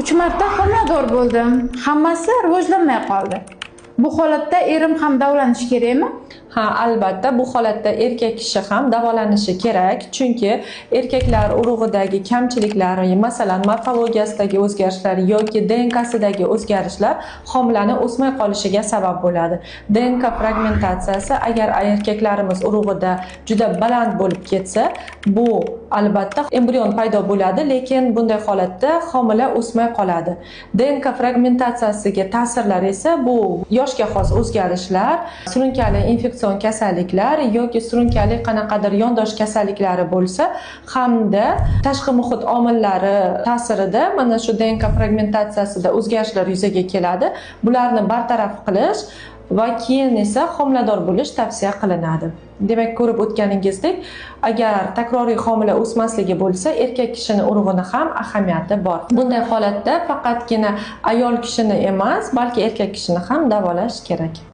3 marta homilador bo'ldim. Hammasi rivojlanmay qoldi. Bu holatda erim ham davolanishi kerakmi? Ha, albatta bu holatda erkak kishi ham davolanishi kerak, chunki erkaklar urug'idagi kamchiliklar, masalan, morfologiyasidagi o'zgarishlar yoki DNKsidagi o'zgarishlar homilani o'smay qolishiga sabab bo'ladi. DNK fragmentatsiyasi agar erkaklarimiz urug'ida juda baland bo'lib ketsa, bu albatta embrion paydo bo'ladi, lekin bunday holatda homila o'smay qoladi. DNK fragmentatsiyasiga ta'sirlar esa bu yoshga xos o'zgarishlar, surunkali infeksion kasalliklar yoki surunkali qanaqadir yondosh kasalliklari bo'lsa hamda tashqi muhit omillari ta'sirida mana shu DNK fragmentatsiyasida o'zgarishlar yuzaga keladi. Bularni bartaraf qilish va keyin esa homilador bo'lish tavsiya qilinadi. Demak, ko'rib o'tganingizdek, agar takroriy homila o'smasligi bo'lsa, erkak kishini urug'ini ham ahamiyati bor. Bunday holatda faqatgina ayol kishini emas, balki erkak kishini ham davolash kerak.